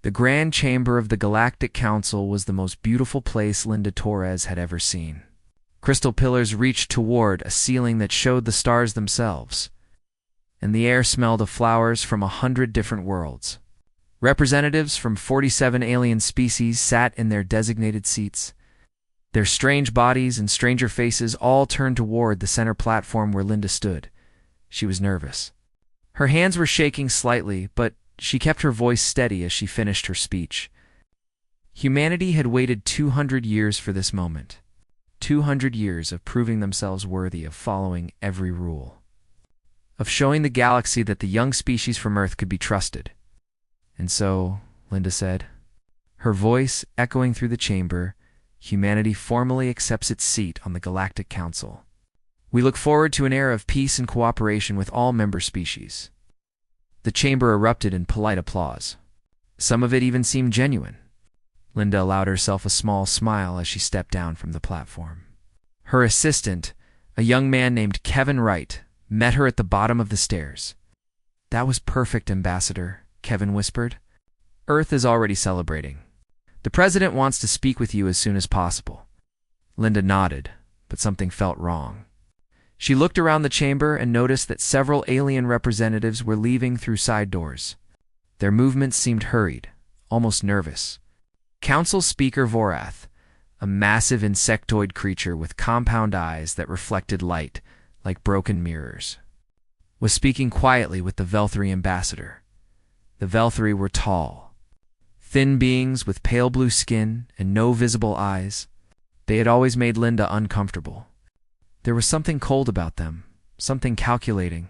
The Grand Chamber of the Galactic Council was the most beautiful place Linda Torres had ever seen. Crystal pillars reached toward a ceiling that showed the stars themselves, and the air smelled of flowers from 100 different worlds. Representatives from 47 alien species sat in their designated seats. Their strange bodies and stranger faces all turned toward the center platform where Linda stood. She was nervous. Her hands were shaking slightly, but she kept her voice steady as she finished her speech. Humanity had waited 200 years for this moment. 200 years of proving themselves worthy of following every rule, of showing the galaxy that the young species from Earth could be trusted. And so, Linda said, her voice echoing through the chamber, humanity formally accepts its seat on the Galactic Council. We look forward to an era of peace and cooperation with all member species. The chamber erupted in polite applause. Some of it even seemed genuine. Linda allowed herself a small smile as she stepped down from the platform. Her assistant, a young man named Kevin Wright, met her at the bottom of the stairs. "That was perfect, Ambassador," Kevin whispered. "Earth is already celebrating. The President wants to speak with you as soon as possible." Linda nodded, but something felt wrong. She looked around the chamber and noticed that several alien representatives were leaving through side doors. Their movements seemed hurried, almost nervous. Council Speaker Vorath, a massive insectoid creature with compound eyes that reflected light like broken mirrors, was speaking quietly with the Velthri ambassador. The Velthri were tall, thin beings with pale blue skin and no visible eyes. They had always made Linda uncomfortable. There was something cold about them, something calculating.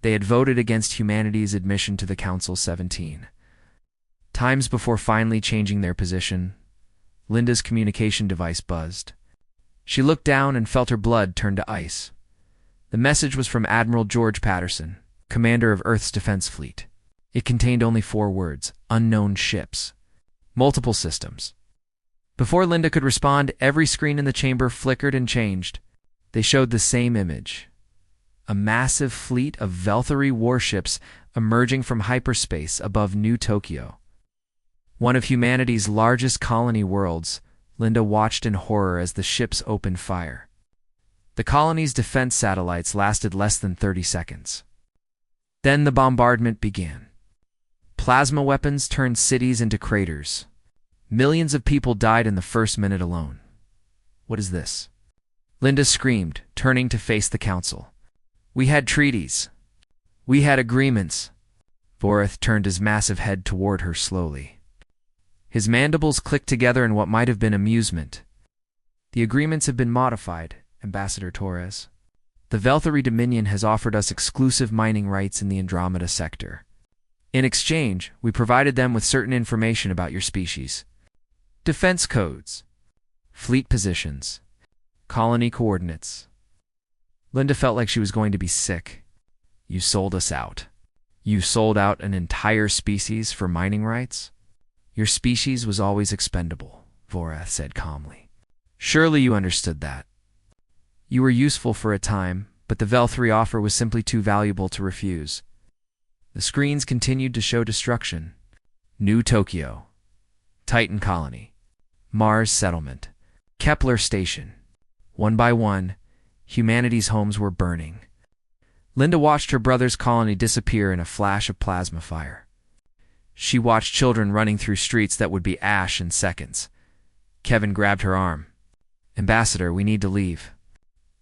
They had voted against humanity's admission to the Council 17 times before finally changing their position. Linda's communication device buzzed. She looked down and felt her blood turn to ice. The message was from Admiral George Patterson, commander of Earth's defense fleet. It contained only 4 words: unknown ships. Multiple systems. Before Linda could respond, every screen in the chamber flickered and changed. They showed the same image. A massive fleet of Velthri warships emerging from hyperspace above New Tokyo. One of humanity's largest colony worlds, Linda watched in horror as the ships opened fire. The colony's defense satellites lasted less than 30 seconds. Then the bombardment began. Plasma weapons turned cities into craters. Millions of people died in the first minute alone. "What is this?" Linda screamed, turning to face the council. "We had treaties. We had agreements." Vorath turned his massive head toward her slowly. His mandibles clicked together in what might have been amusement. "The agreements have been modified, Ambassador Torres. The Velthri Dominion has offered us exclusive mining rights in the Andromeda sector. In exchange, we provided them with certain information about your species. Defense codes, fleet positions, colony coordinates." Linda felt like she was going to be sick. "You sold us out. You sold out an entire species for mining rights?" "Your species was always expendable," Vorath said calmly. "Surely you understood that. You were useful for a time, but the Velthri offer was simply too valuable to refuse." The screens continued to show destruction. New Tokyo, Titan Colony, Mars Settlement, Kepler Station. One by one, humanity's homes were burning. Linda watched her brother's colony disappear in a flash of plasma fire. She watched children running through streets that would be ash in seconds. Kevin grabbed her arm. "Ambassador, we need to leave.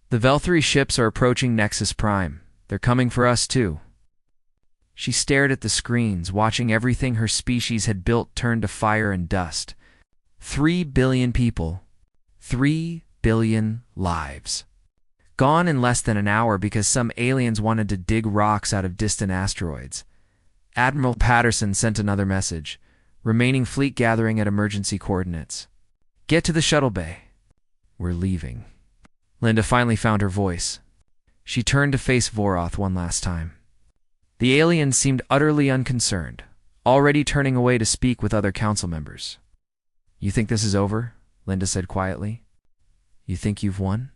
The Velthri ships are approaching Nexus Prime. They're coming for us too." She stared at the screens, watching everything her species had built turn to fire and dust. 3 billion people. 3 billion lives. Gone in less than an hour because some aliens wanted to dig rocks out of distant asteroids. Admiral Patterson sent another message. "Remaining fleet gathering at emergency coordinates. Get to the shuttle bay. We're leaving." Linda finally found her voice. She turned to face Vorath one last time. The alien seemed utterly unconcerned, already turning away to speak with other council members. "You think this is over?" Linda said quietly. "You think you've won?"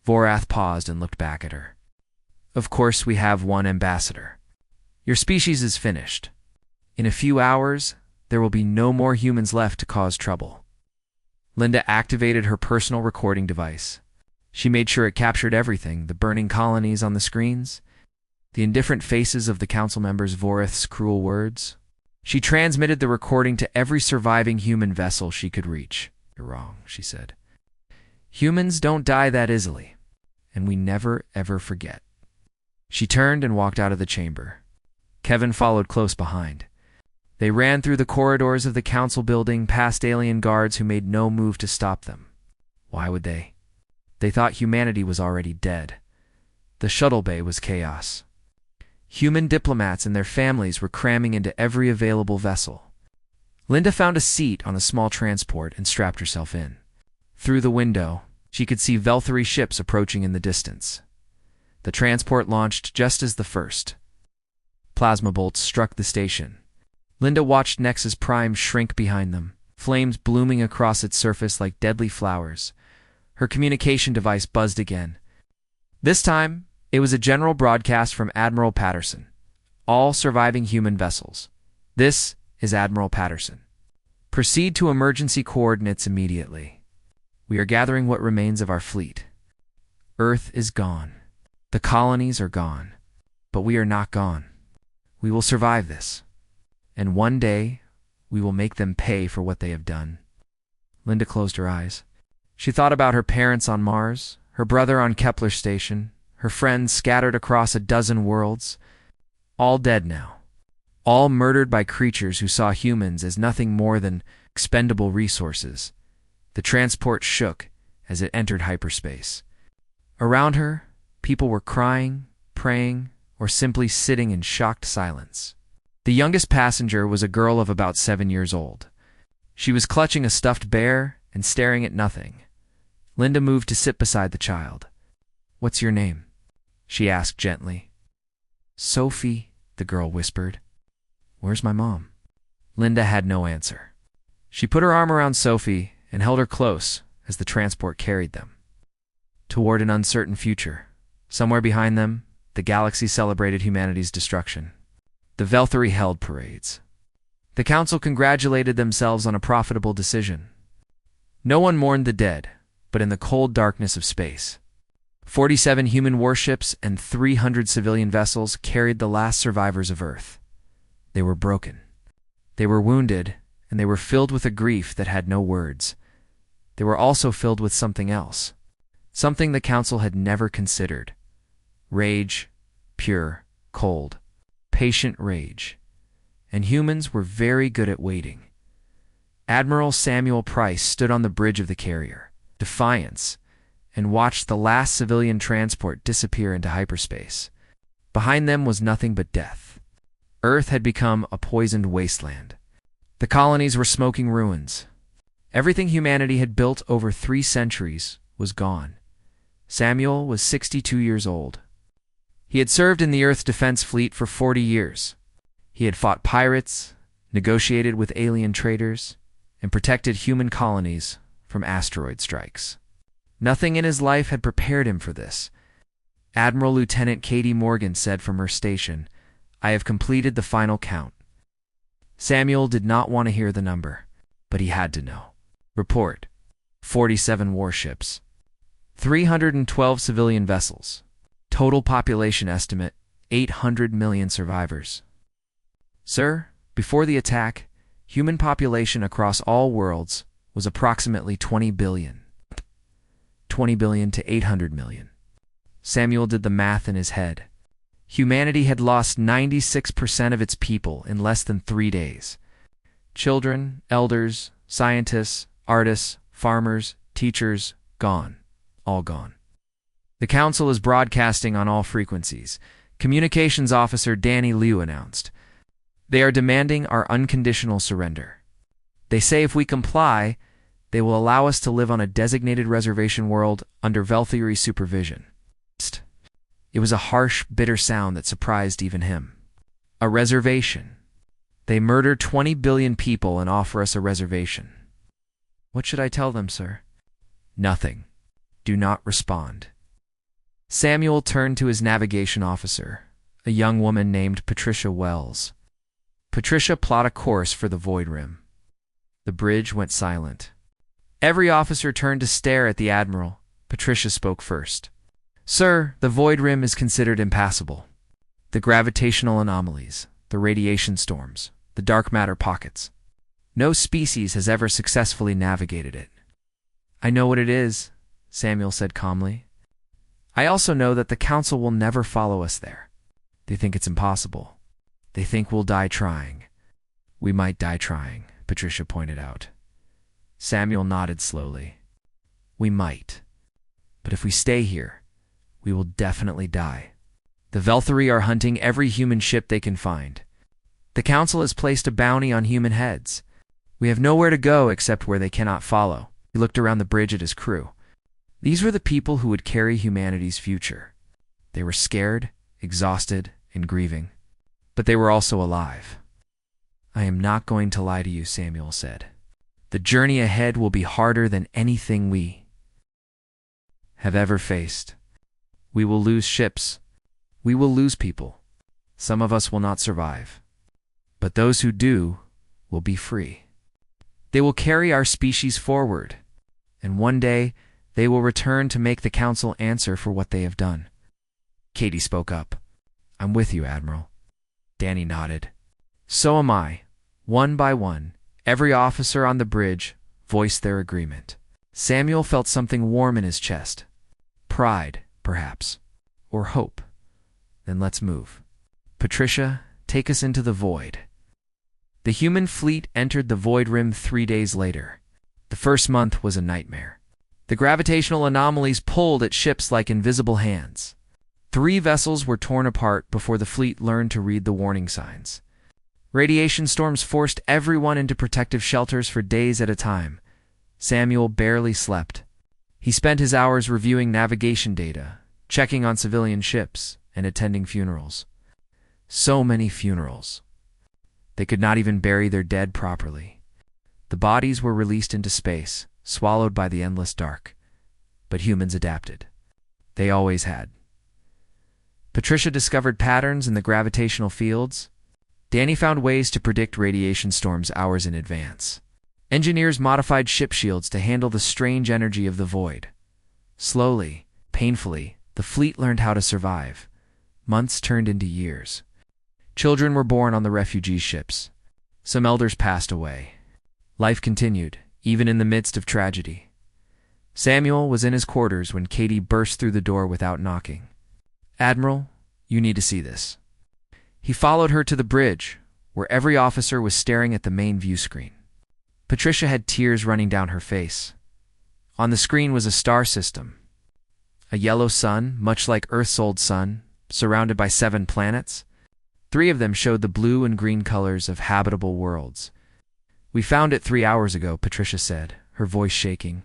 Vorath paused and looked back at her. "Of course we have one, Ambassador. Your species is finished. In a few hours, there will be no more humans left to cause trouble. Linda activated her personal recording device. She made sure it captured everything: the burning colonies on the screens, the indifferent faces of the council members, Vorith's cruel words. She transmitted the recording to every surviving human vessel she could reach. "You're wrong," she said. "Humans don't die that easily, and we never, ever forget." She turned and walked out of the chamber. Kevin followed close behind. They ran through the corridors of the council building, past alien guards who made no move to stop them. Why would they? They thought humanity was already dead. The shuttle bay was chaos. Human diplomats and their families were cramming into every available vessel. Linda found a seat on a small transport and strapped herself in. Through the window, she could see Velthari ships approaching in the distance. The transport launched just as the first plasma bolts struck the station. Linda watched Nexus Prime shrink behind them, flames blooming across its surface like deadly flowers. Her communication device buzzed again. This time, it was a general broadcast from Admiral Patterson. "All surviving human vessels. This is Admiral Patterson. Proceed to emergency coordinates immediately. We are gathering what remains of our fleet. Earth is gone. The colonies are gone. But we are not gone. We will survive this. And one day, we will make them pay for what they have done." Linda closed her eyes. She thought about her parents on Mars, her brother on Kepler Station, her friends scattered across a dozen worlds, all dead now, all murdered by creatures who saw humans as nothing more than expendable resources. The transport shook as it entered hyperspace. Around her, people were crying, praying, or simply sitting in shocked silence. The youngest passenger was a girl of about 7 years old. She was clutching a stuffed bear and staring at nothing. Linda moved to sit beside the child. "What's your name?" she asked gently. "Sophie," the girl whispered. "Where's my mom?" Linda had no answer. She put her arm around Sophie and held her close as the transport carried them toward an uncertain future. Somewhere behind them, the galaxy celebrated humanity's destruction. The Velthari held parades. The council congratulated themselves on a profitable decision. No one mourned the dead, but in the cold darkness of space, 47 human warships and 300 civilian vessels carried the last survivors of Earth. They were broken. They were wounded, and they were filled with a grief that had no words. They were also filled with something else, something the council had never considered. Rage, pure, cold, patient rage. And humans were very good at waiting. Admiral Samuel Price stood on the bridge of the carrier, Defiance, and watched the last civilian transport disappear into hyperspace. Behind them was nothing but death. Earth had become a poisoned wasteland. The colonies were smoking ruins. Everything humanity had built over 3 centuries was gone. Samuel was 62 years old. He had served in the Earth Defense Fleet for 40 years. He had fought pirates, negotiated with alien traders, and protected human colonies from asteroid strikes. Nothing in his life had prepared him for this. Admiral Lieutenant Katie Morgan said from her station, "I have completed the final count." Samuel did not want to hear the number, but he had to know. Report: 47 warships, 312 civilian vessels. Total population estimate: 800 million survivors. Sir, before the attack, human population across all worlds was approximately 20 billion. 20 billion to 800 million. Samuel did the math in his head. Humanity had lost 96% of its people in less than 3 days. Children, elders, scientists, artists, farmers, teachers, gone. All gone. The council is broadcasting on all frequencies. Communications Officer Danny Liu announced. They are demanding our unconditional surrender. They say if we comply, they will allow us to live on a designated reservation world under Velthari supervision. It was a harsh, bitter sound that surprised even him. A reservation. They murder 20 billion people and offer us a reservation. What should I tell them, sir? Nothing. Do not respond. Samuel turned to his navigation officer, a young woman named Patricia Wells. Patricia plot a course for the Void Rim. The bridge went silent. Every officer turned to stare at the Admiral. Patricia spoke first. Sir, the Void Rim is considered impassable. The gravitational anomalies, the radiation storms, the dark matter pockets. No species has ever successfully navigated it. I know what it is, Samuel said calmly. I also know that the Council will never follow us there. They think it's impossible. They think we'll die trying. We might die trying, Patricia pointed out. Samuel nodded slowly. We might. But if we stay here, we will definitely die. The Velthari are hunting every human ship they can find. The Council has placed a bounty on human heads. We have nowhere to go except where they cannot follow. He looked around the bridge at his crew. These were the people who would carry humanity's future. They were scared, exhausted, and grieving. But they were also alive. I am not going to lie to you, Samuel said. The journey ahead will be harder than anything we have ever faced. We will lose ships. We will lose people. Some of us will not survive. But those who do will be free. They will carry our species forward, and one day they will return to make the Council answer for what they have done. Katie spoke up. I'm with you, Admiral. Danny nodded. So am I. One by one, every officer on the bridge voiced their agreement. Samuel felt something warm in his chest. Pride, perhaps. Or hope. Then let's move. Patricia, take us into the void. The human fleet entered the Void Rim 3 days later. The first month was a nightmare. The gravitational anomalies pulled at ships like invisible hands. 3 vessels were torn apart before the fleet learned to read the warning signs. Radiation storms forced everyone into protective shelters for days at a time. Samuel barely slept. He spent his hours reviewing navigation data, checking on civilian ships, and attending funerals. So many funerals. They could not even bury their dead properly. The bodies were released into space, swallowed by the endless dark. But humans adapted. They always had. Patricia discovered patterns in the gravitational fields. Danny found ways to predict radiation storms hours in advance. Engineers modified ship shields to handle the strange energy of the void. Slowly, painfully, the fleet learned how to survive. Months turned into years. Children were born on the refugee ships. Some elders passed away. Life continued, even in the midst of tragedy. Samuel was in his quarters when Katie burst through the door without knocking. Admiral, you need to see this. He followed her to the bridge, where every officer was staring at the main view screen. Patricia had tears running down her face. On the screen was a star system. A yellow sun, much like Earth's old sun, surrounded by 7 planets. 3 of them showed the blue and green colors of habitable worlds. We found it 3 hours ago, Patricia said, her voice shaking.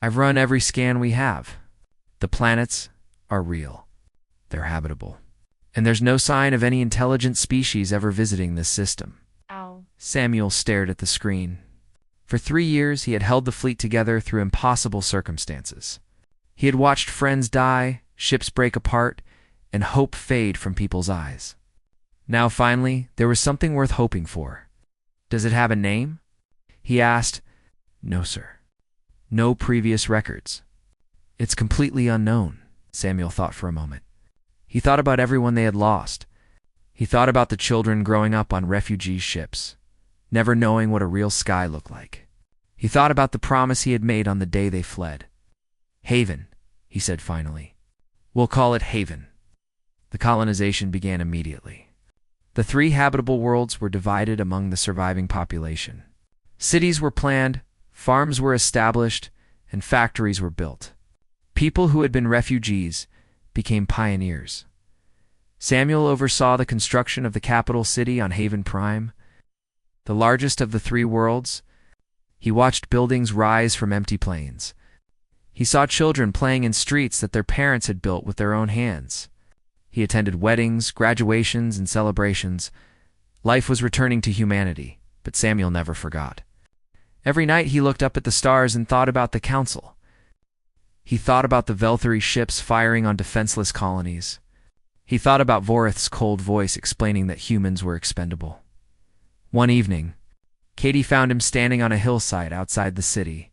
I've run every scan we have. The planets are real. They're habitable. And there's no sign of any intelligent species ever visiting this system. Ow. Samuel stared at the screen. For 3 years, he had held the fleet together through impossible circumstances. He had watched friends die, ships break apart, and hope fade from people's eyes. Now, finally, there was something worth hoping for. Does it have a name? He asked. No, sir. No previous records. It's completely unknown, Samuel thought for a moment. He thought about everyone they had lost. He thought about the children growing up on refugee ships, never knowing what a real sky looked like. He thought about the promise he had made on the day they fled. Haven, he said finally. We'll call it Haven. The colonization began immediately. The 3 habitable worlds were divided among the surviving population. Cities were planned, farms were established, and factories were built. People who had been refugees became pioneers. Samuel oversaw the construction of the capital city on Haven Prime, the largest of the 3 worlds. He watched buildings rise from empty plains. He saw children playing in streets that their parents had built with their own hands. He attended weddings, graduations, and celebrations. Life was returning to humanity, but Samuel never forgot. Every night he looked up at the stars and thought about the Council. He thought about the Velthari ships firing on defenseless colonies. He thought about Vorith's cold voice explaining that humans were expendable. One evening, Katie found him standing on a hillside outside the city,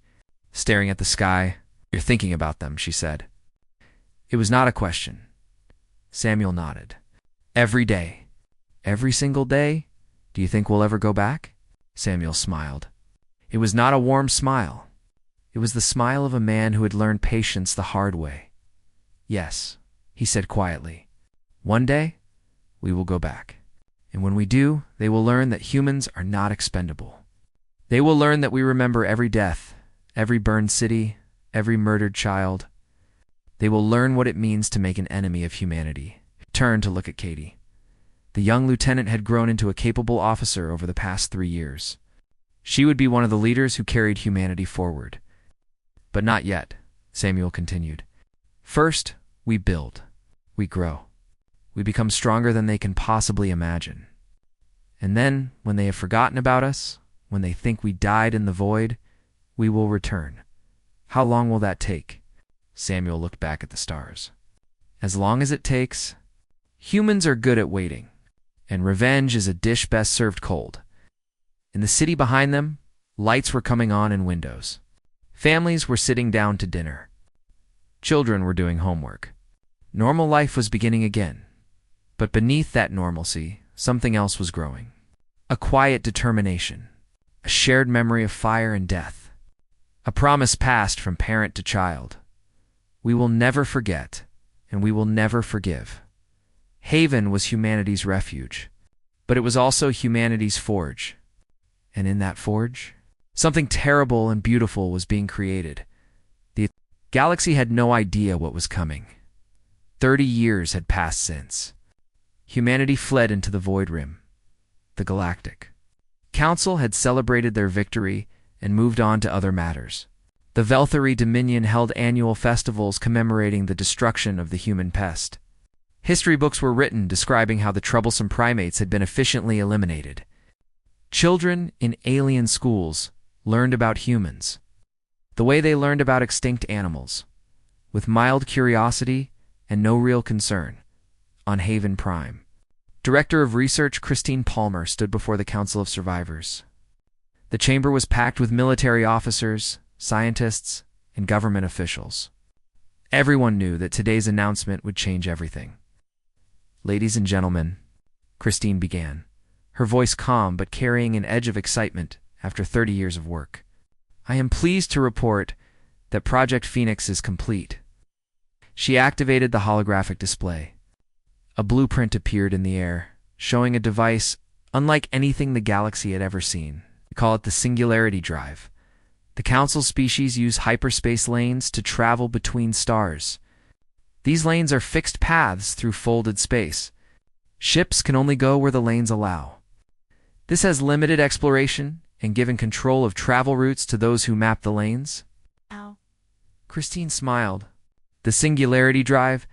staring at the sky. "You're thinking about them," she said. It was not a question. Samuel nodded. "Every day. Every single day? Do you think we'll ever go back?" Samuel smiled. It was not a warm smile. It was the smile of a man who had learned patience the hard way. "Yes," he said quietly. "One day, we will go back. And when we do, they will learn that humans are not expendable. They will learn that we remember every death, every burned city, every murdered child. They will learn what it means to make an enemy of humanity." He turned to look at Katie. The young lieutenant had grown into a capable officer over the past 3 years. She would be one of the leaders who carried humanity forward. "But not yet," Samuel continued. "First, we build. We grow. We become stronger than they can possibly imagine. And then, when they have forgotten about us, when they think we died in the void, we will return. How long will that take?" Samuel looked back at the stars. "As long as it takes. Humans are good at waiting, and revenge is a dish best served cold." In the city behind them, lights were coming on in windows. Families were sitting down to dinner. Children were doing homework. Normal life was beginning again. But beneath that normalcy, something else was growing. A quiet determination. A shared memory of fire and death. A promise passed from parent to child. We will never forget, and we will never forgive. Haven was humanity's refuge, but it was also humanity's forge. And in that forge, something terrible and beautiful was being created. The galaxy had no idea what was coming. 30 years had passed since. Humanity fled into the Void Rim, the Galactic Council had celebrated their victory and moved on to other matters. The Velthari Dominion held annual festivals commemorating the destruction of the human pest. History books were written describing how the troublesome primates had been efficiently eliminated. Children in alien schools learned about humans, the way they learned about extinct animals, with mild curiosity and no real concern, on Haven Prime. Director of Research Christine Palmer stood before the Council of Survivors. The chamber was packed with military officers, scientists, and government officials. Everyone knew that today's announcement would change everything. "Ladies and gentlemen," Christine began, her voice calm but carrying an edge of excitement after 30 years of work. "I am pleased to report that Project Phoenix is complete." She activated the holographic display. A blueprint appeared in the air, showing a device unlike anything the galaxy had ever seen. We call it the Singularity Drive. The Council species use hyperspace lanes to travel between stars. These lanes are fixed paths through folded space. Ships can only go where the lanes allow. This has limited exploration and given control of travel routes to those who map the lanes. Ow. Christine smiled. The Singularity Drive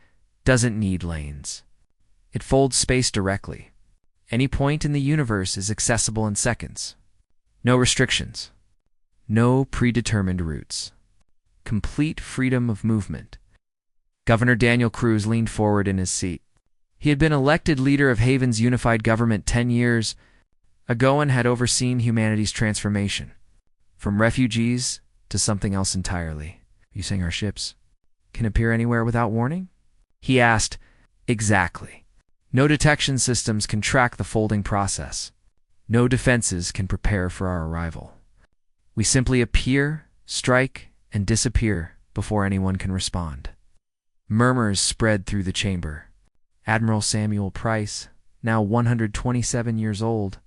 doesn't need lanes. It folds space directly. Any point in the universe is accessible in seconds. No restrictions. No predetermined routes. Complete freedom of movement. Governor Daniel Cruz leaned forward in his seat. He had been elected leader of Haven's unified government 10 years ago and had overseen humanity's transformation, from refugees to something else entirely. "You saying our ships can appear anywhere without warning?" he asked. "Exactly. No detection systems can track the folding process. No defenses can prepare for our arrival. We simply appear, strike, and disappear before anyone can respond." Murmurs spread through the chamber. Admiral Samuel Price, now 127 years old,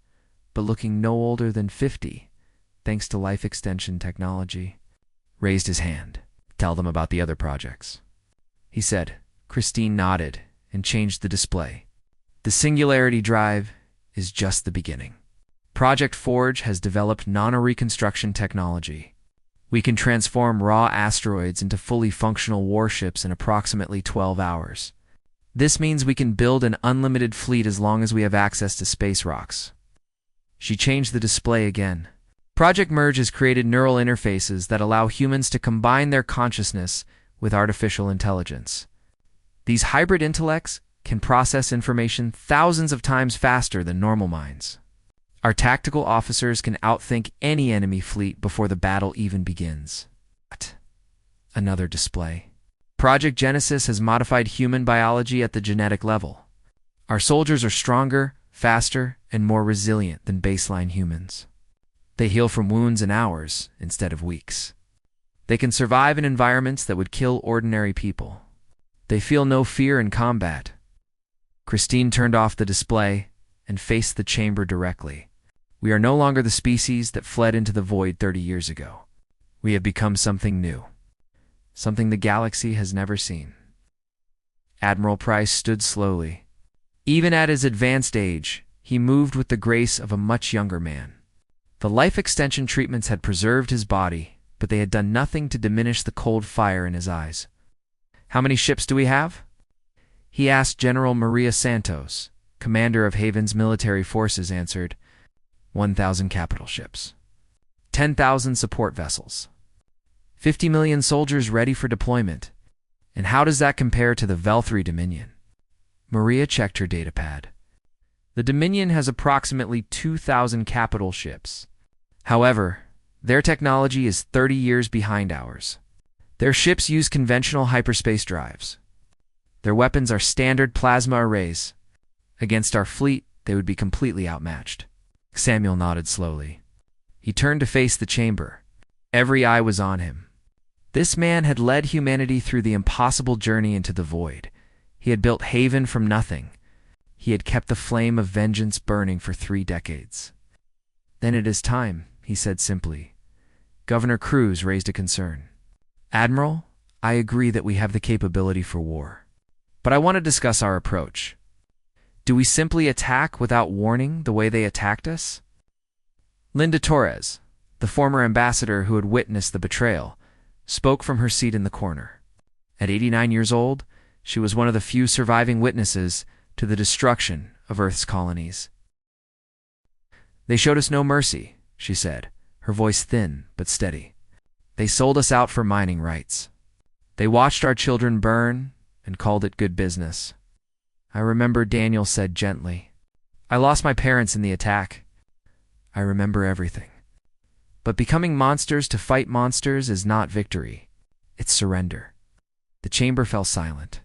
but looking no older than 50, thanks to life extension technology, raised his hand. "Tell them about the other projects," he said. Christine nodded and changed the display. "The Singularity Drive is just the beginning. Project Forge has developed nano-reconstruction technology. We can transform raw asteroids into fully functional warships in approximately 12 hours. This means we can build an unlimited fleet as long as we have access to space rocks." She changed the display again. Project Merge has created neural interfaces that allow humans to combine their consciousness with artificial intelligence. These hybrid intellects can process information thousands of times faster than normal minds. Our tactical officers can outthink any enemy fleet before the battle even begins. What? Another display. Project Genesis has modified human biology at the genetic level. Our soldiers are stronger, faster, and more resilient than baseline humans. They heal from wounds in hours instead of weeks. They can survive in environments that would kill ordinary people. They feel no fear in combat. Christine turned off the display and faced the chamber directly. We are no longer the species that fled into the void 30 years ago. We have become something new. Something the galaxy has never seen. Admiral Price stood slowly. Even at his advanced age, he moved with the grace of a much younger man. The life extension treatments had preserved his body, but they had done nothing to diminish the cold fire in his eyes. "How many ships do we have?" he asked. General Maria Santos, commander of Haven's military forces, answered, 1,000 capital ships, 10,000 support vessels, 50 million soldiers ready for deployment. And how does that compare to the Vel-3 Dominion? Maria checked her datapad. The Dominion has approximately 2,000 capital ships. However, their technology is 30 years behind ours. Their ships use conventional hyperspace drives. Their weapons are standard plasma arrays. Against our fleet, they would be completely outmatched. Samuel nodded slowly. He turned to face the chamber. Every eye was on him. This man had led humanity through the impossible journey into the void. He had built Haven from nothing. He had kept the flame of vengeance burning for 3 decades. "Then it is time," he said simply. Governor Cruz raised a concern. "Admiral, I agree that we have the capability for war. But I want to discuss our approach. Do we simply attack without warning the way they attacked us?" Linda Torres, the former ambassador who had witnessed the betrayal, spoke from her seat in the corner. At 89 years old, she was one of the few surviving witnesses to the destruction of Earth's colonies. "They showed us no mercy," she said, her voice thin but steady. "They sold us out for mining rights. They watched our children burn and called it good business. I remember," Daniel said gently. "I lost my parents in the attack. I remember everything. But becoming monsters to fight monsters is not victory. It's surrender." The chamber fell silent.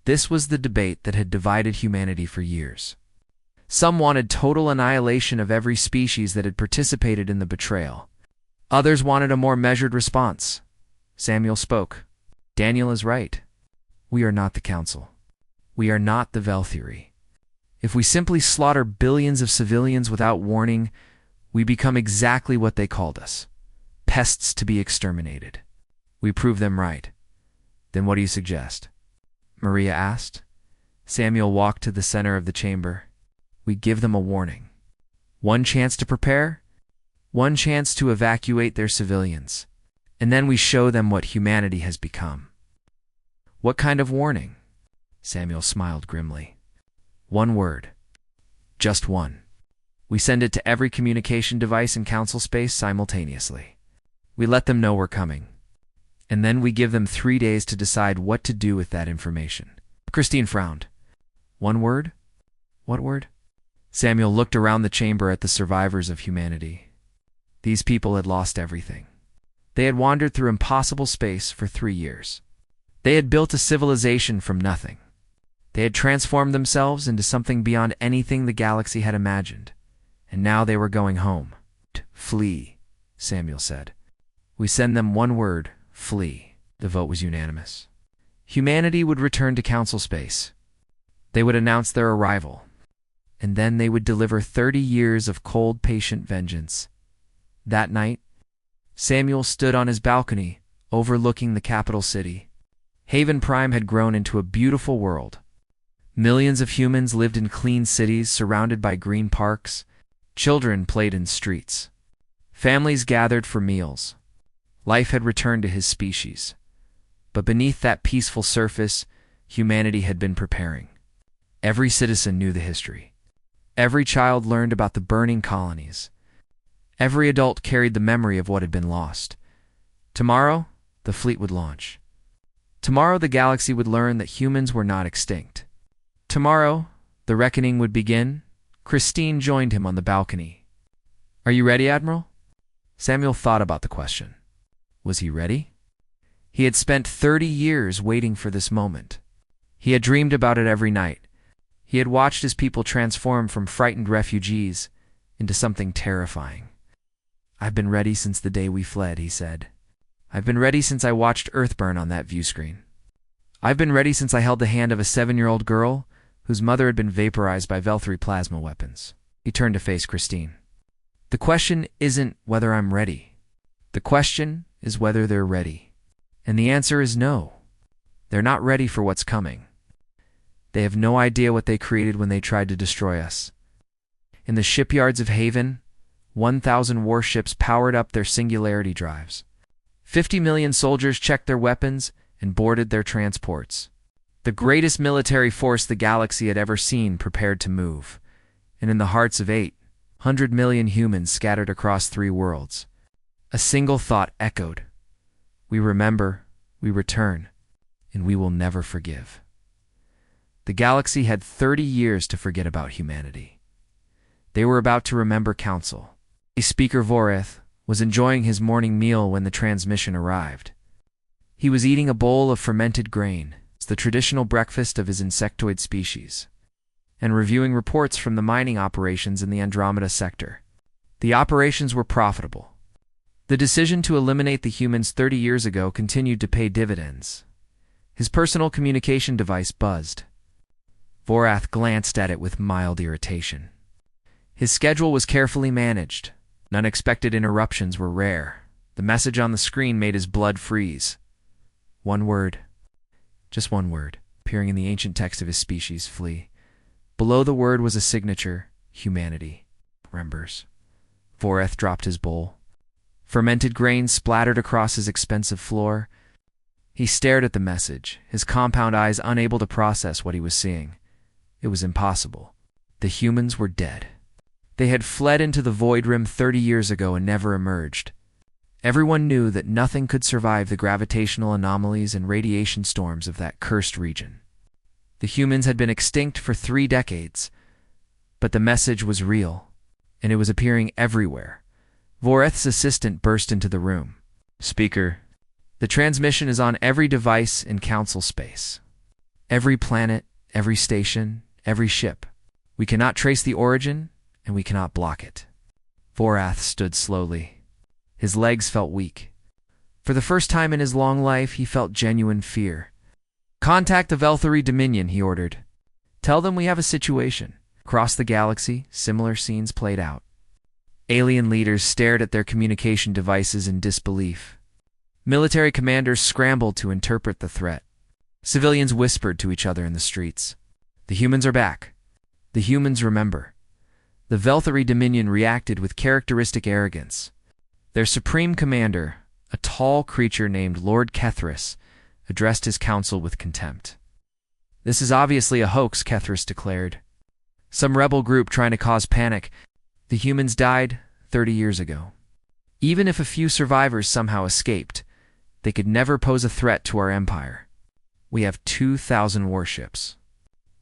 This was the debate that had divided humanity for years. Some wanted total annihilation of every species that had participated in the betrayal. Others wanted a more measured response. Samuel spoke. "Daniel is right. We are not the Council. We are not the Vel-3. If we simply slaughter billions of civilians without warning, we become exactly what they called us, pests to be exterminated. We prove them right. Then what do you suggest?" Maria asked. Samuel walked to the center of the chamber. "We give them a warning. One chance to prepare, one chance to evacuate their civilians, and then we show them what humanity has become." "What kind of warning?" Samuel smiled grimly. "One word. Just one. We send it to every communication device in Council space simultaneously. We let them know we're coming. And then we give them 3 days to decide what to do with that information." Christine frowned. "One word? What word?" Samuel looked around the chamber at the survivors of humanity. These people had lost everything. They had wandered through impossible space for 3 years. They had built a civilization from nothing. They had transformed themselves into something beyond anything the galaxy had imagined. And now they were going home. "Flee," Samuel said. "We send them one word, flee." The vote was unanimous. Humanity would return to Council space. They would announce their arrival. And then they would deliver 30 years of cold, patient vengeance. That night, Samuel stood on his balcony, overlooking the capital city. Haven Prime had grown into a beautiful world. Millions of humans lived in clean cities surrounded by green parks. Children played in streets. Families gathered for meals. Life had returned to his species. But beneath that peaceful surface, humanity had been preparing. Every citizen knew the history. Every child learned about the burning colonies. Every adult carried the memory of what had been lost. Tomorrow, the fleet would launch. Tomorrow, the galaxy would learn that humans were not extinct. Tomorrow, the reckoning would begin. Christine joined him on the balcony. Are you ready, Admiral? Samuel thought about the question. Was he ready? He had spent 30 years waiting for this moment. He had dreamed about it every night. He had watched his people transform from frightened refugees into something terrifying. "I've been ready since the day we fled," he said. "I've been ready since I watched Earth burn on that view screen. I've been ready since I held the hand of a 7-year-old girl whose mother had been vaporized by Velthry plasma weapons." He turned to face Christine. "The question isn't whether I'm ready. The question is whether they're ready. And the answer is no. They're not ready for what's coming. They have no idea what they created when they tried to destroy us." In the shipyards of Haven, 1,000 warships powered up their singularity drives. 50 million soldiers checked their weapons and boarded their transports. The greatest military force the galaxy had ever seen prepared to move. And in the hearts of 800 million humans scattered across 3 worlds, a single thought echoed: we remember, we return, and we will never forgive. The galaxy had 30 years to forget about humanity. They were about to remember Council. Speaker Voreth was enjoying his morning meal when the transmission arrived. He was eating a bowl of fermented grain, the traditional breakfast of his insectoid species, and reviewing reports from the mining operations in the Andromeda sector. The operations were profitable. The decision to eliminate the humans 30 years ago continued to pay dividends. His personal communication device buzzed. Vorath glanced at it with mild irritation. His schedule was carefully managed. Unexpected interruptions were rare. The message on the screen made his blood freeze. One word. Just one word, appearing in the ancient text of his species, flee. Below the word was a signature: humanity. Remembers. Voreth dropped his bowl. Fermented grain splattered across his expensive floor. He stared at the message, his compound eyes unable to process what he was seeing. It was impossible. The humans were dead. They had fled into the Void Rim 30 years ago and never emerged. Everyone knew that nothing could survive the gravitational anomalies and radiation storms of that cursed region. The humans had been extinct for 3 decades, but the message was real, and it was appearing everywhere. Voreth's assistant burst into the room. "Speaker, the transmission is on every device in Council space. Every planet, every station, every ship. We cannot trace the origin, and we cannot block it." Vorath stood slowly. His legs felt weak. For the first time in his long life, he felt genuine fear. "Contact the Velthry Dominion," he ordered. "Tell them we have a situation." Across the galaxy, similar scenes played out. Alien leaders stared at their communication devices in disbelief. Military commanders scrambled to interpret the threat. Civilians whispered to each other in the streets. The humans are back. The humans remember. The Velthry Dominion reacted with characteristic arrogance. Their supreme commander, a tall creature named Lord Kethris, addressed his council with contempt. "This is obviously a hoax," Kethris declared. "Some rebel group trying to cause panic. The humans died 30 years ago. Even if a few survivors somehow escaped, they could never pose a threat to our empire. We have 2,000 warships.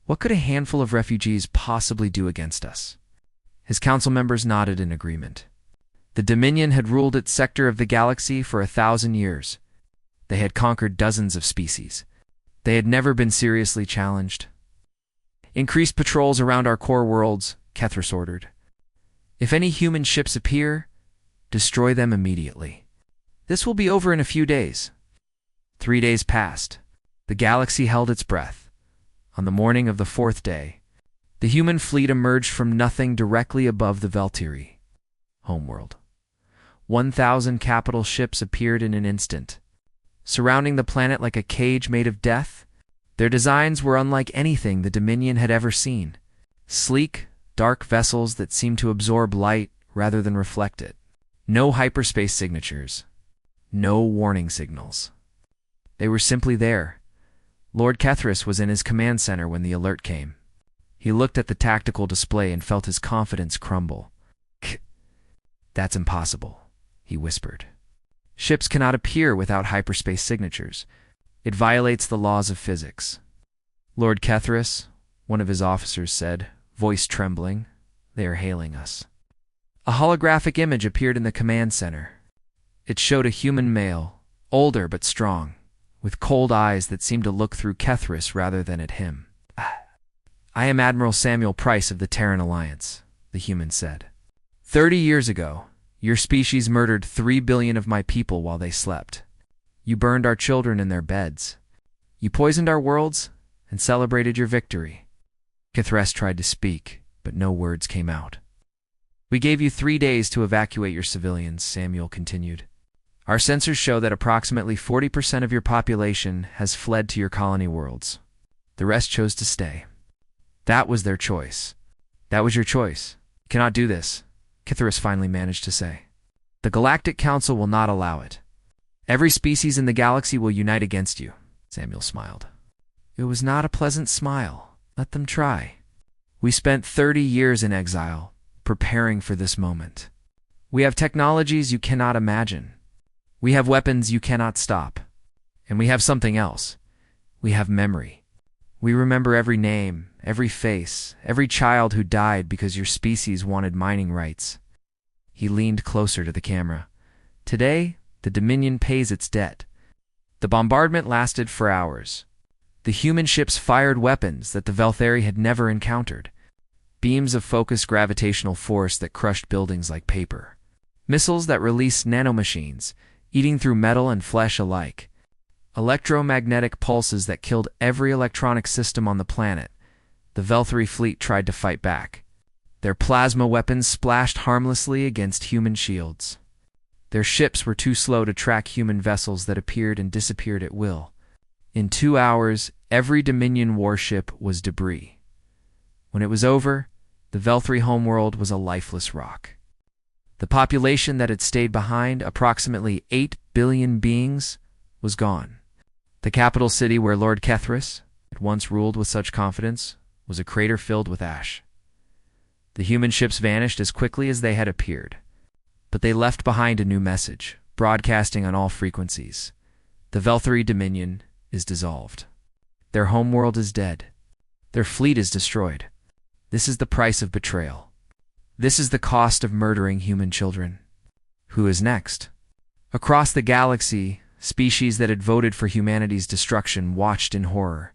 What could a handful of refugees possibly do against us?" His council members nodded in agreement. The Dominion had ruled its sector of the galaxy for 1,000 years. They had conquered dozens of species. They had never been seriously challenged. "Increase patrols around our core worlds," Kethris ordered. "If any human ships appear, destroy them immediately. This will be over in a few days." 3 days passed. The galaxy held its breath. On the morning of the 4th day, the human fleet emerged from nothing directly above the Velthry homeworld. 1,000 capital ships appeared in an instant, surrounding the planet like a cage made of death. Their designs were unlike anything the Dominion had ever seen. Sleek, dark vessels that seemed to absorb light rather than reflect it. No hyperspace signatures. No warning signals. They were simply there. Lord Kethris was in his command center when the alert came. He looked at the tactical display and felt his confidence crumble. "That's impossible," he whispered. "Ships cannot appear without hyperspace signatures. It violates the laws of physics." "Lord Kethris," one of his officers said, voice trembling, "they are hailing us." A holographic image appeared in the command center. It showed a human male, older but strong, with cold eyes that seemed to look through Kethris rather than at him. "I am Admiral Samuel Price of the Terran Alliance," the human said. 30 years ago, your species murdered 3 billion of my people while they slept. You burned our children in their beds. You poisoned our worlds and celebrated your victory." Kethris tried to speak, but no words came out. "We gave you 3 days to evacuate your civilians," Samuel continued. "Our sensors show that approximately 40% of your population has fled to your colony worlds. The rest chose to stay. That was their choice. That was your choice. You cannot do this," Kethris finally managed to say. "The Galactic Council will not allow it. Every species in the galaxy will unite against you." Samuel smiled. It was not a pleasant smile. Let them try. "We spent 30 years in exile, preparing for this moment. We have technologies you cannot imagine. We have weapons you cannot stop. And we have something else. We have memory. We remember every name, every face, every child who died because your species wanted mining rights." He leaned closer to the camera. "Today, the Dominion pays its debt. The bombardment lasted for hours. The human ships fired weapons that the Velthari had never encountered. Beams of focused gravitational force that crushed buildings like paper. Missiles that released nanomachines, eating through metal and flesh alike. Electromagnetic pulses that killed every electronic system on the planet. The Velthari fleet tried to fight back. Their plasma weapons splashed harmlessly against human shields. Their ships were too slow to track human vessels that appeared and disappeared at will. In 2 hours, every Dominion warship was debris. When it was over, the Velthari homeworld was a lifeless rock. The population that had stayed behind, approximately 8 billion beings, was gone. The capital city where Lord Kethris had once ruled with such confidence was a crater filled with ash. The human ships vanished as quickly as they had appeared. But they left behind a new message, broadcasting on all frequencies. The Velthari Dominion is dissolved. Their homeworld is dead. Their fleet is destroyed. This is the price of betrayal. This is the cost of murdering human children. Who is next? Across the galaxy, species that had voted for humanity's destruction watched in horror.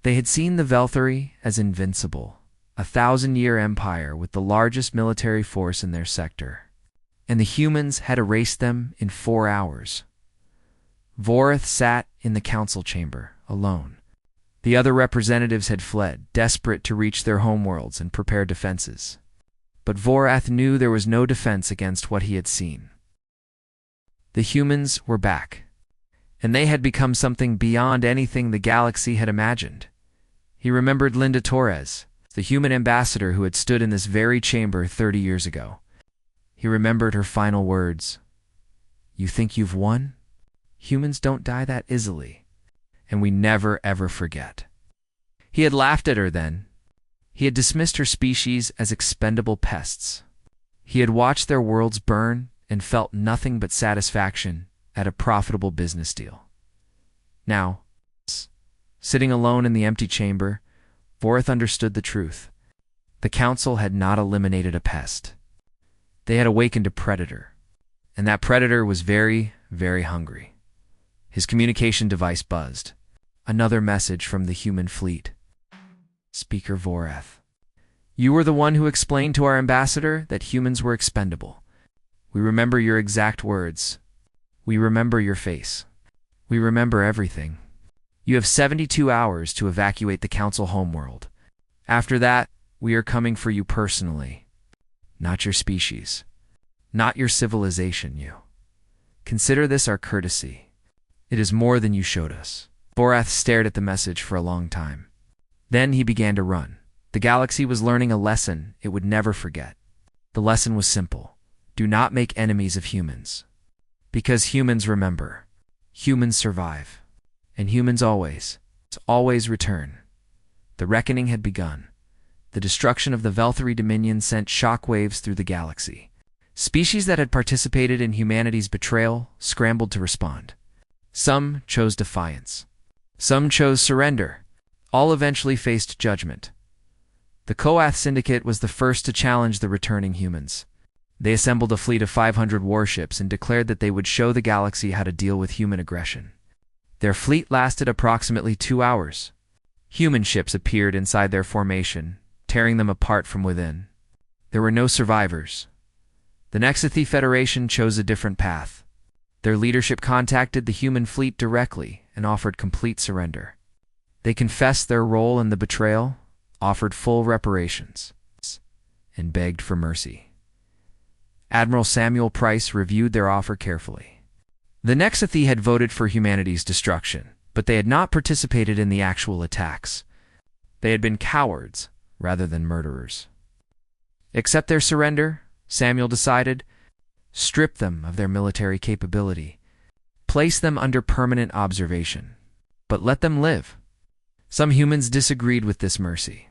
They had seen the Velthari as invincible, a 1,000-year empire with the largest military force in their sector. And the humans had erased them in 4 hours. Voreth sat in the council chamber, alone. The other representatives had fled, desperate to reach their homeworlds and prepare defenses. But Voreth knew there was no defense against what he had seen. The humans were back, and they had become something beyond anything the galaxy had imagined. He remembered Linda Torres, the human ambassador who had stood in this very chamber 30 years ago. He remembered her final words. "You think you've won? Humans don't die that easily, and we never ever forget." He had laughed at her then. He had dismissed her species as expendable pests. He had watched their worlds burn and felt nothing but satisfaction at a profitable business deal. Now, sitting alone in the empty chamber, Voreth understood the truth. The council had not eliminated a pest. They had awakened a predator, and that predator was very, very hungry. His communication device buzzed. Another message from the human fleet. "Speaker Voreth, you were the one who explained to our ambassador that humans were expendable. We remember your exact words. We remember your face. We remember everything. You have 72 hours to evacuate the council homeworld. After that, we are coming for you personally. Not your species. Not your civilization, you. Consider this our courtesy. It is more than you showed us." Voreth stared at the message for a long time. Then he began to run. The galaxy was learning a lesson it would never forget. The lesson was simple. Do not make enemies of humans. Because humans remember. Humans survive. And humans always return. The reckoning had begun. The destruction of the Velthari Dominion sent shockwaves through the galaxy. Species that had participated in humanity's betrayal scrambled to respond. Some chose defiance. Some chose surrender. All eventually faced judgment. The Koath Syndicate was the first to challenge the returning humans. They assembled a fleet of 500 warships and declared that they would show the galaxy how to deal with human aggression. Their fleet lasted approximately 2 hours. Human ships appeared inside their formation, tearing them apart from within. There were no survivors. The Nexathi Federation chose a different path. Their leadership contacted the human fleet directly and offered complete surrender. They confessed their role in the betrayal, offered full reparations, and begged for mercy. Admiral Samuel Price reviewed their offer carefully. The Nexathi had voted for humanity's destruction, but they had not participated in the actual attacks. They had been cowards rather than murderers. Accept their surrender, Samuel decided. Strip them of their military capability. Place them under permanent observation. But let them live. Some humans disagreed with this mercy.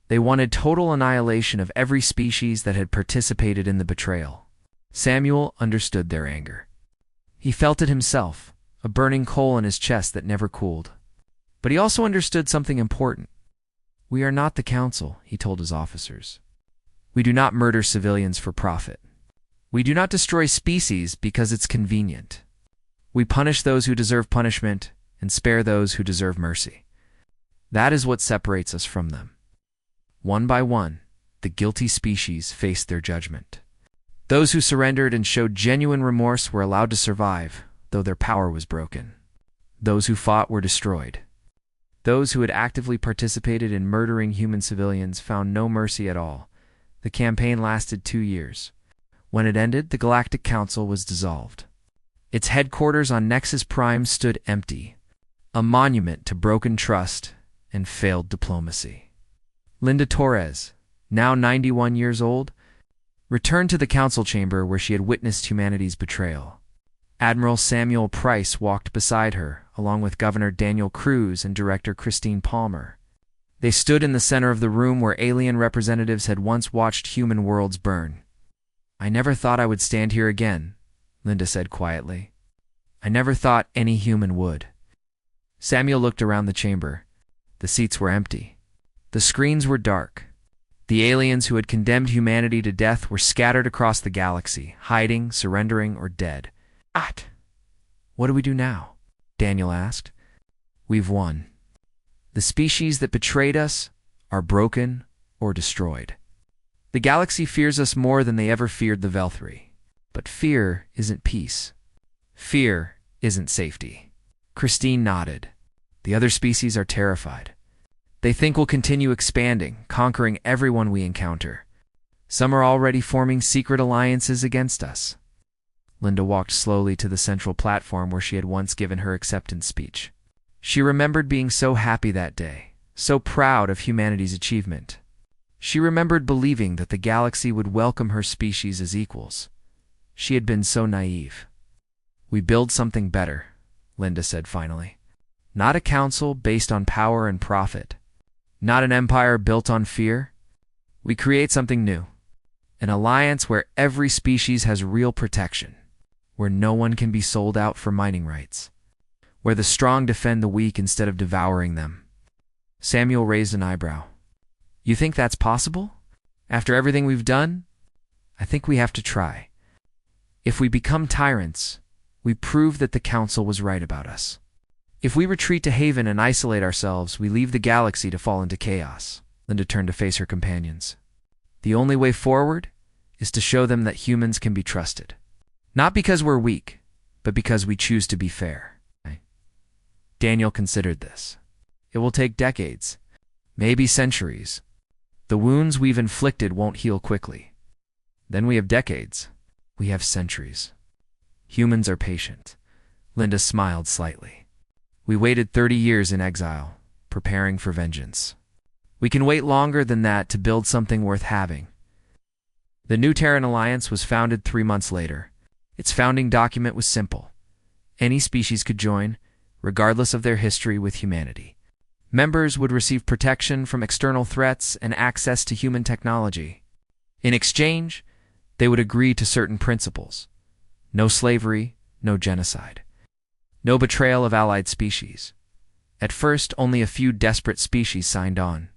They wanted total annihilation of every species that had participated in the betrayal. Samuel understood their anger. He felt it himself, a burning coal in his chest that never cooled. But he also understood something important. We are not the Council, he told his officers. We do not murder civilians for profit. We do not destroy species because it's convenient. We punish those who deserve punishment and spare those who deserve mercy. That is what separates us from them. One by one, the guilty species faced their judgment. Those who surrendered and showed genuine remorse were allowed to survive, though their power was broken. Those who fought were destroyed. Those who had actively participated in murdering human civilians found no mercy at all. The campaign lasted 2 years. When it ended, the Galactic Council was dissolved. Its headquarters on Nexus Prime stood empty, a monument to broken trust and failed diplomacy. Linda Torres, now 91 years old, returned to the council chamber where she had witnessed humanity's betrayal. Admiral Samuel Price walked beside her, along with Governor Daniel Cruz and Director Christine Palmer. They stood in the center of the room where alien representatives had once watched human worlds burn. I never thought I would stand here again, Linda said quietly. I never thought any human would. Samuel looked around the chamber. The seats were empty. The screens were dark. The aliens who had condemned humanity to death were scattered across the galaxy, hiding, surrendering, or dead. What do we do now? Daniel asked. We've won. The species that betrayed us are broken or destroyed. The galaxy fears us more than they ever feared the Velthri. But fear isn't peace. Fear isn't safety. Christine nodded. The other species are terrified. They think we'll continue expanding, conquering everyone we encounter. Some are already forming secret alliances against us. Linda walked slowly to the central platform where she had once given her acceptance speech. She remembered being so happy that day, so proud of humanity's achievement. She remembered believing that the galaxy would welcome her species as equals. She had been so naive. We build something better, Linda said finally. Not a council based on power and profit. Not an empire built on fear. We create something new. An alliance where every species has real protection. Where no one can be sold out for mining rights. Where the strong defend the weak instead of devouring them. Samuel raised an eyebrow. You think that's possible? After everything we've done? I think we have to try. If we become tyrants, we prove that the Council was right about us. If we retreat to Haven and isolate ourselves, we leave the galaxy to fall into chaos. Linda turned to face her companions. The only way forward is to show them that humans can be trusted. Not because we're weak, but because we choose to be fair. Daniel considered this. It will take decades, maybe centuries. The wounds we've inflicted won't heal quickly. Then we have decades. We have centuries. Humans are patient. Linda smiled slightly. We waited 30 years in exile, preparing for vengeance. We can wait longer than that to build something worth having. The New Terran Alliance was founded 3 months later. Its founding document was simple. Any species could join, regardless of their history with humanity. Members would receive protection from external threats and access to human technology. In exchange, they would agree to certain principles. No slavery, no genocide. No betrayal of allied species. At first, only a few desperate species signed on.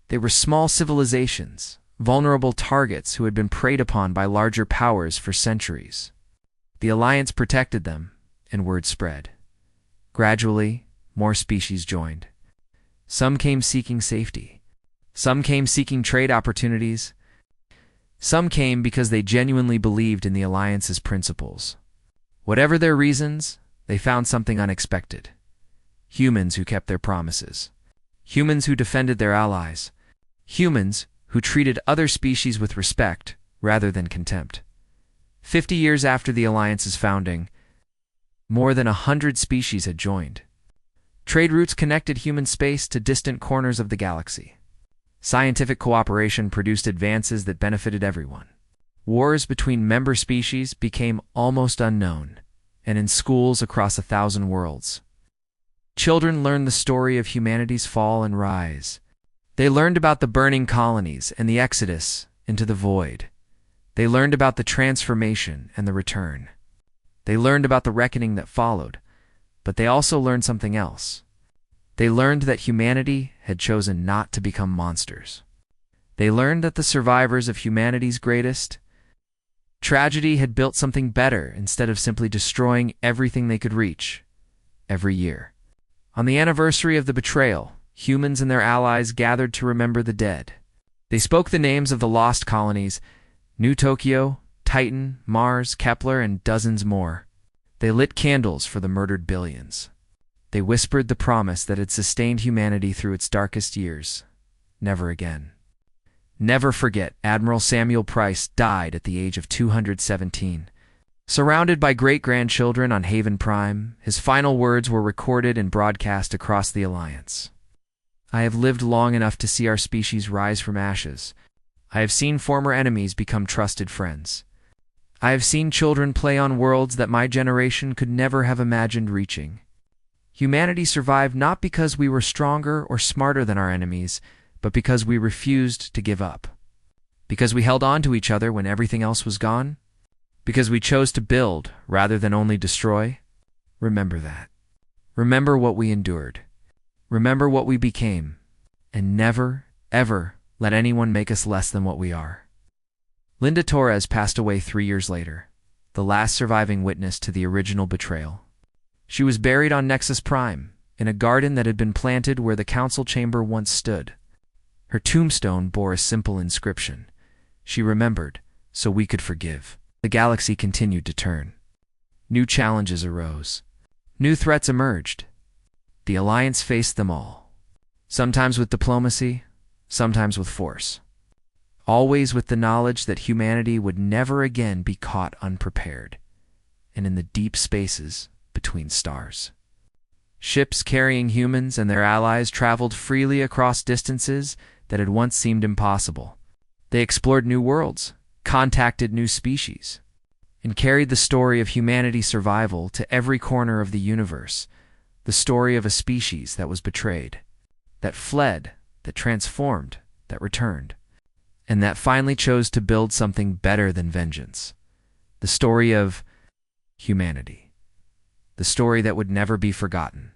They were small civilizations, vulnerable targets who had been preyed upon by larger powers for centuries. The Alliance protected them, and word spread. Gradually, more species joined. Some came seeking safety. Some came seeking trade opportunities. Some came because they genuinely believed in the Alliance's principles. Whatever their reasons, they found something unexpected. Humans who kept their promises. Humans who defended their allies. Humans who treated other species with respect rather than contempt. 50 years after the Alliance's founding, more than 100 species had joined. Trade routes connected human space to distant corners of the galaxy. Scientific cooperation produced advances that benefited everyone. Wars between member species became almost unknown, and in schools across 1,000 worlds, children learned the story of humanity's fall and rise. They learned about the burning colonies and the exodus into the void. They learned about the transformation and the return. They learned about the reckoning that followed, but they also learned something else. They learned that humanity had chosen not to become monsters. They learned that the survivors of humanity's greatest tragedy had built something better instead of simply destroying everything they could reach every year. On the anniversary of the betrayal, humans and their allies gathered to remember the dead. They spoke the names of the lost colonies, New Tokyo, Titan, Mars, Kepler, and dozens more. They lit candles for the murdered billions. They whispered the promise that had sustained humanity through its darkest years. Never again. Never forget, Admiral Samuel Price died at the age of 217. Surrounded by great-grandchildren on Haven Prime, his final words were recorded and broadcast across the Alliance. I have lived long enough to see our species rise from ashes. I have seen former enemies become trusted friends. I have seen children play on worlds that my generation could never have imagined reaching. Humanity survived not because we were stronger or smarter than our enemies, but because we refused to give up. Because we held on to each other when everything else was gone. Because we chose to build rather than only destroy. Remember that. Remember what we endured. Remember what we became. And never, ever let anyone make us less than what we are. Linda Torres passed away 3 years later, the last surviving witness to the original betrayal. She was buried on Nexus Prime, in a garden that had been planted where the council chamber once stood. Her tombstone bore a simple inscription. She remembered, so we could forgive. The galaxy continued to turn. New challenges arose. New threats emerged. The Alliance faced them all. Sometimes with diplomacy, sometimes with force. Always with the knowledge that humanity would never again be caught unprepared, and in the deep spaces between stars. Ships carrying humans and their allies traveled freely across distances that had once seemed impossible. They explored new worlds, contacted new species, and carried the story of humanity's survival to every corner of the universe, the story of a species that was betrayed, that fled, that transformed, that returned, and that finally chose to build something better than vengeance. The story of humanity. The story that would never be forgotten.